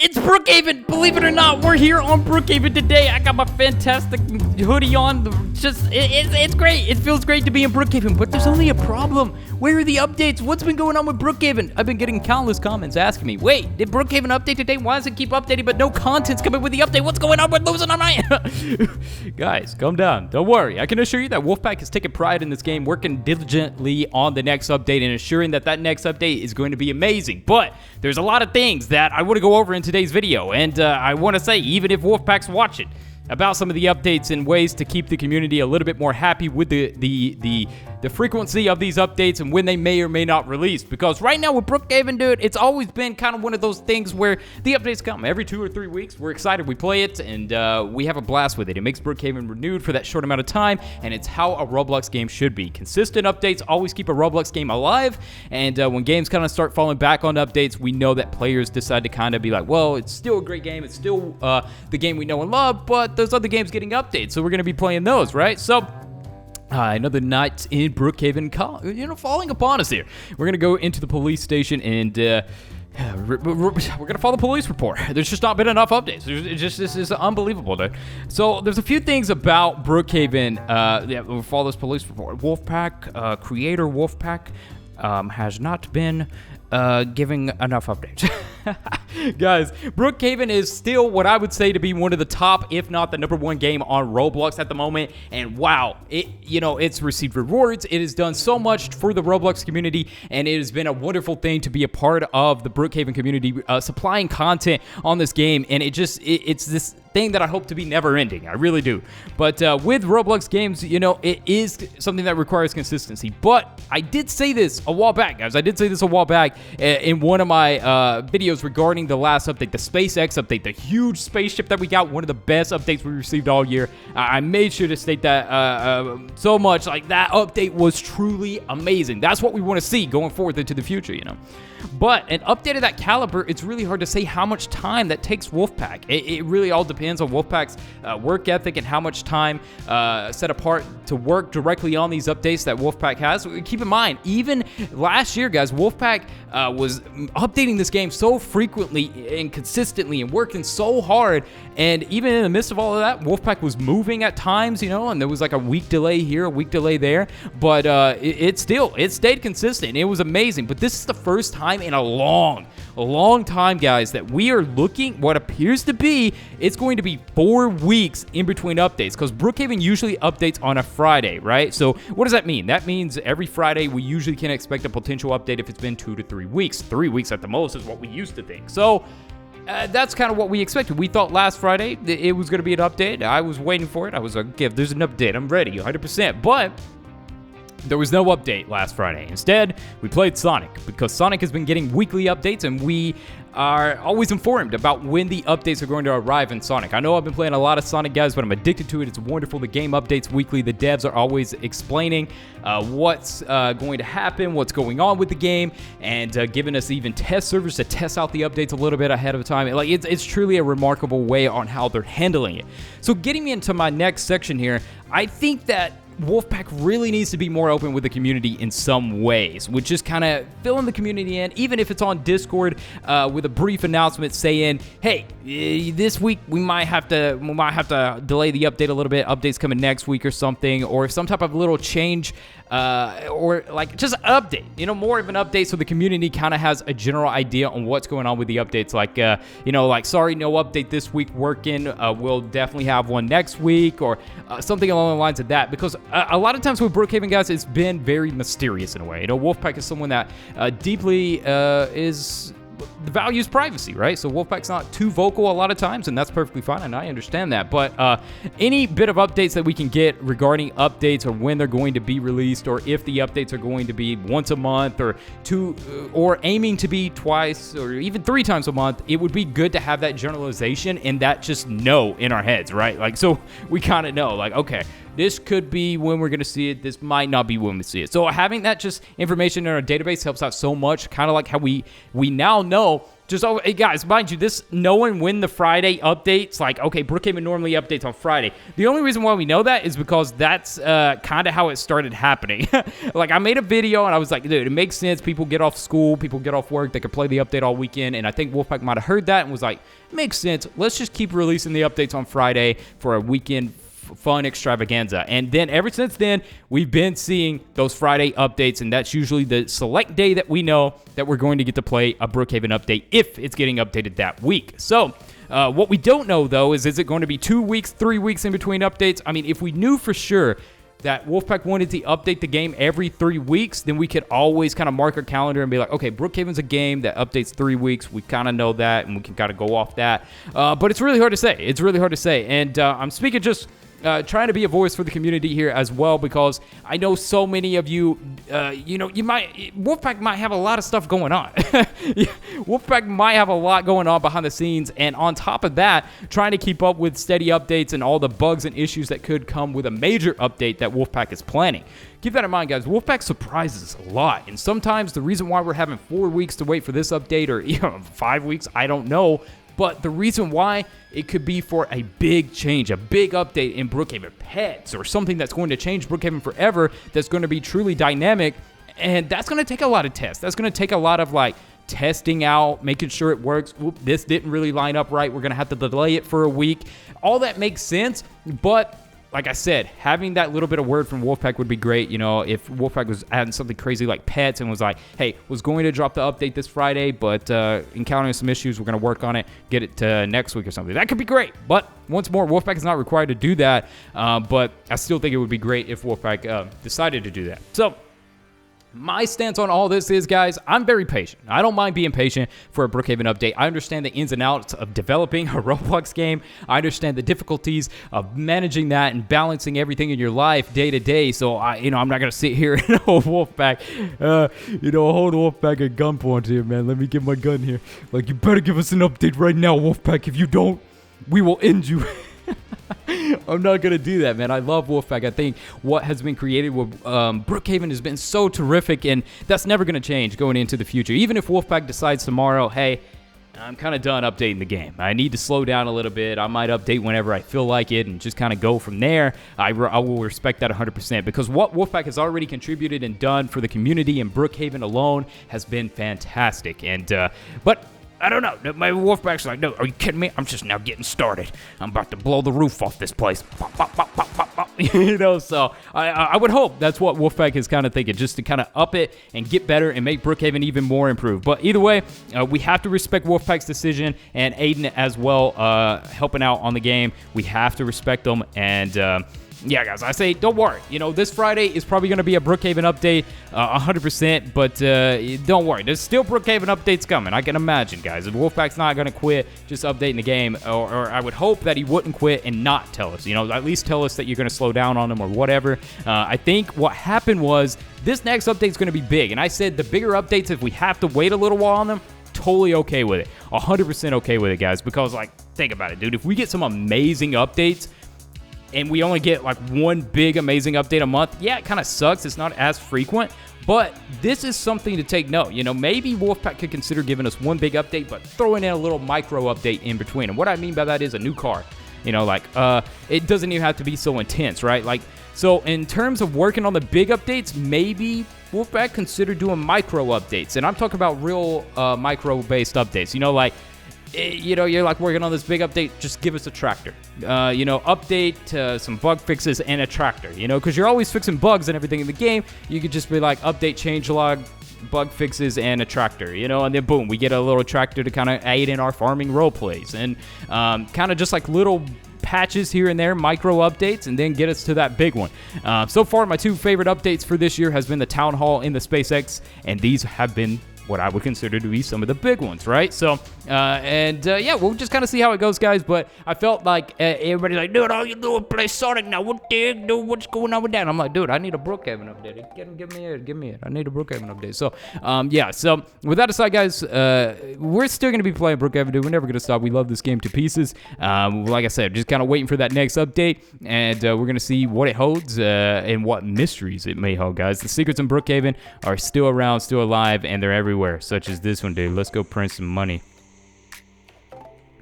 It's Brookhaven! Believe it or not, we're here on Brookhaven today. I got my fantastic hoodie on. It's great. It feels great to be in Brookhaven, but there's only a problem. Where are the updates? What's been going on with Brookhaven? I've been getting countless comments asking me, wait, did Brookhaven update today? Why does it keep updating, but no content's coming with the update? What's going on with losing on my... Guys, calm down. Don't worry. I can assure you that Wolfpack has taken pride in this game, working diligently on the next update and ensuring that that next update is going to be amazing. But there's a lot of things that I want to go over in today's video, and I want to say, even if Wolfpack's watching, about some of the updates and ways to keep the community a little bit more happy with the frequency of these updates and when they may or may not release. Because right now with Brookhaven, dude, it's always been kind of one of those things where the updates come every 2 or 3 weeks. We're excited, we play it, and we have a blast with it. It makes Brookhaven renewed for that short amount of time, and it's how a Roblox game should be. Consistent updates always keep a Roblox game alive, and when games kind of start falling back on updates, we know that players decide to kind of be like, well, it's still a great game, it's still the game we know and love, but there's other games getting updates, so we're going to be playing those, right? So another night in Brookhaven, falling upon us here. We're going to go into the police station and we're going to follow the police report. There's just not been enough updates. This is unbelievable, dude. So there's a few things about Brookhaven. We'll follow this police report. Wolfpack, creator Wolfpack has not been giving enough updates. Guys, Brookhaven is still what I would say to be one of the top, if not the #1 game on Roblox at the moment. And wow, it's received rewards. It has done so much for the Roblox community, and it has been a wonderful thing to be a part of the Brookhaven community, supplying content on this game. And it's this thing that I hope to be never ending. I really do. But with Roblox games, it is something that requires consistency. But I did say this a while back, guys. I did say this a while back in one of my videos regarding the last update, the SpaceX update, the huge spaceship that we got, one of the best updates we received all year. I made sure to state that so much, like that update was truly amazing. That's what we want to see going forward into the future, But an update of that caliber, it's really hard to say how much time that takes Wolfpack. It really all depends on Wolfpack's work ethic and how much time set apart to work directly on these updates that Wolfpack has. Keep in mind, even last year, guys, Wolfpack was updating this game so frequently and consistently and working so hard. And even in the midst of all of that, Wolfpack was moving at times, and there was like a week delay here, a week delay there. But it stayed consistent. It was amazing. But this is the first time in a long time, guys, that we are looking what appears to be, it's going to be 4 weeks in between updates, because Brookhaven usually updates on a Friday, right? So what does that mean? That means every Friday we usually can expect a potential update if it's been 2 to 3 weeks. 3 weeks at the most is what we used to think. So that's kind of what we expected. We thought last Friday it was going to be an update. I was waiting for it. I was like, if there's an update, I'm ready 100%. But there was no update last Friday. Instead, we played Sonic, because Sonic has been getting weekly updates, and we are always informed about when the updates are going to arrive in Sonic. I know I've been playing a lot of Sonic, guys, but I'm addicted to it. It's wonderful. The game updates weekly. The devs are always explaining what's going to happen, what's going on with the game, and giving us even test servers to test out the updates a little bit ahead of time. It's truly a remarkable way on how they're handling it. So getting me into my next section here, I think that Wolfpack really needs to be more open with the community in some ways, which is kind of filling the community in, even if it's on Discord with a brief announcement saying, hey, this week we might have to delay the update a little bit. Update's coming next week or something, or some type of little change, or like just an update, more of an update, so the community kind of has a general idea on what's going on with the updates. Like, sorry, no update this week working. We'll definitely have one next week, or something along the lines of that. Because a lot of times with Brookhaven, guys, it's been very mysterious in a way. Wolfpack is someone that deeply values privacy, right? So Wolfpack's not too vocal a lot of times, and that's perfectly fine, and I understand that. But any bit of updates that we can get regarding updates, or when they're going to be released, or if the updates are going to be once a month, or or aiming to be twice, or even 3 times a month, it would be good to have that generalization and that just know in our heads, right? Like, so we kind of know, like, okay, this could be when we're going to see it. This might not be when we see it. So having that just information in our database helps out so much, kind of like how we now know Just hey guys, mind you, this knowing when the Friday updates, like, okay, Brookhaven normally updates on Friday. The only reason why we know that is because that's kind of how it started happening. Like, I made a video and I was like, dude, it makes sense. People get off school, people get off work, they could play the update all weekend. And I think Wolfpack might have heard that and was like, makes sense. Let's just keep releasing the updates on Friday for a weekend fun extravaganza. And then ever since then, we've been seeing those Friday updates, and that's usually the select day that we know that we're going to get to play a Brookhaven update if it's getting updated that week. So what we don't know, though, is it going to be 2 weeks, 3 weeks in between updates? I mean, if we knew for sure that Wolfpack wanted to update the game every 3 weeks, then we could always kind of mark our calendar and be like, okay, Brookhaven's a game that updates 3 weeks. We kind of know that, and we can kind of go off that. But it's really hard to say. It's really hard to say. And I'm speaking just trying to be a voice for the community here as well, because I know so many of you, Wolfpack might have a lot of stuff going on. Wolfpack might have a lot going on behind the scenes, and on top of that, trying to keep up with steady updates and all the bugs and issues that could come with a major update that Wolfpack is planning. Keep that in mind, guys. Wolfpack surprises a lot, and sometimes the reason why we're having 4 weeks to wait for this update, or 5 weeks, I don't know. But the reason why it could be for a big change, a big update in Brookhaven pets, or something that's going to change Brookhaven forever, that's going to be truly dynamic, and that's going to take a lot of tests. That's going to take a lot of, like, testing out, making sure it works. Oop, this didn't really line up right. We're going to have to delay it for a week. All that makes sense, but like I said, having that little bit of word from Wolfpack would be great. You know, if Wolfpack was adding something crazy like pets and was like, hey, was going to drop the update this Friday, but encountering some issues, we're going to work on it, get it to next week or something. That could be great. But once more, Wolfpack is not required to do that. But I still think it would be great if Wolfpack decided to do that. So my stance on all this is, guys, I'm very patient. I don't mind being patient for a Brookhaven update. I understand the ins and outs of developing a Roblox game. I understand the difficulties of managing that and balancing everything in your life day to day. So, I'm not going to sit here and hold Wolfpack, hold Wolfpack at gunpoint here, man. Let me get my gun here. Like, you better give us an update right now, Wolfpack. If you don't, we will end you. I'm not going to do that, man. I love Wolfpack. I think what has been created with Brookhaven has been so terrific, and that's never going to change going into the future. Even if Wolfpack decides tomorrow, hey, I'm kind of done updating the game. I need to slow down a little bit. I might update whenever I feel like it and just kind of go from there. I will respect that 100%, because what Wolfpack has already contributed and done for the community in Brookhaven alone has been fantastic. But I don't know. My Wolfpack's like, no, are you kidding me? I'm just now getting started. I'm about to blow the roof off this place. Pop, pop, pop, pop, pop, pop. So I would hope that's what Wolfpack is kind of thinking, just to kind of up it and get better and make Brookhaven even more improved. But either way, we have to respect Wolfpack's decision, and Aiden as well, helping out on the game. We have to respect them, and yeah, guys, I say don't worry. This Friday is probably going to be a Brookhaven update, 100%, but don't worry. There's still Brookhaven updates coming. I can imagine, guys. If Wolfpack's not going to quit just updating the game, or I would hope that he wouldn't quit and not tell us. At least tell us that you're going to slow down on him or whatever. I think what happened was this next update is going to be big, and I said the bigger updates, if we have to wait a little while on them, totally okay with it. 100% okay with it, guys, because, like, think about it, dude. If we get some amazing updates, and we only get like one big amazing update a month, yeah, it kind of sucks. It's not as frequent, but this is something to take note. Maybe Wolfpack could consider giving us one big update, but throwing in a little micro update in between. And what I mean by that is a new car. It doesn't even have to be so intense, right? Like, so in terms of working on the big updates, maybe Wolfpack consider doing micro updates. And I'm talking about real micro-based updates. You're like working on this big update, just give us a tractor. Update some bug fixes and a tractor, because you're always fixing bugs and everything in the game. You could just be like, update, changelog, bug fixes, and a tractor, and then boom, we get a little tractor to kind of aid in our farming role plays, and kind of just like little patches here and there, micro updates, and then get us to that big one. So far, my two favorite updates for this year has been the Town Hall and the SpaceX, and these have been what I would consider to be some of the big ones, right? So, yeah, we'll just kind of see how it goes, guys. But I felt like everybody's like, dude, all you do is play Sonic now. What the heck, dude? What's going on with that? And I'm like, dude, I need a Brookhaven update. Give me it. I need a Brookhaven update. So, yeah. So, with that aside, guys, we're still going to be playing Brookhaven, dude. We're never going to stop. We love this game to pieces. Like I said, just kind of waiting for that next update, and we're going to see what it holds and what mysteries it may hold, guys. The secrets in Brookhaven are still around, still alive, and they're everywhere, such as this one, dude. Let's go print some money.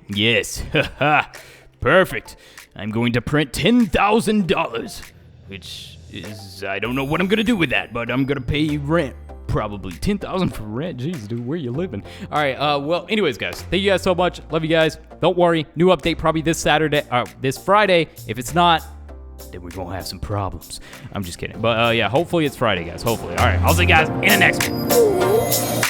Yes, haha, perfect. I'm going to print $10,000, which is, I don't know what I'm gonna do with that, but I'm gonna pay rent. Probably $10,000 for rent. Jeez, dude, where you living? All right. Well, anyways, guys, thank you guys so much. Love you guys. Don't worry. New update probably this Friday. If it's not, then we're gonna have some problems. I'm just kidding. But yeah, hopefully it's Friday, guys. Hopefully. All right. I'll see you guys in the next one.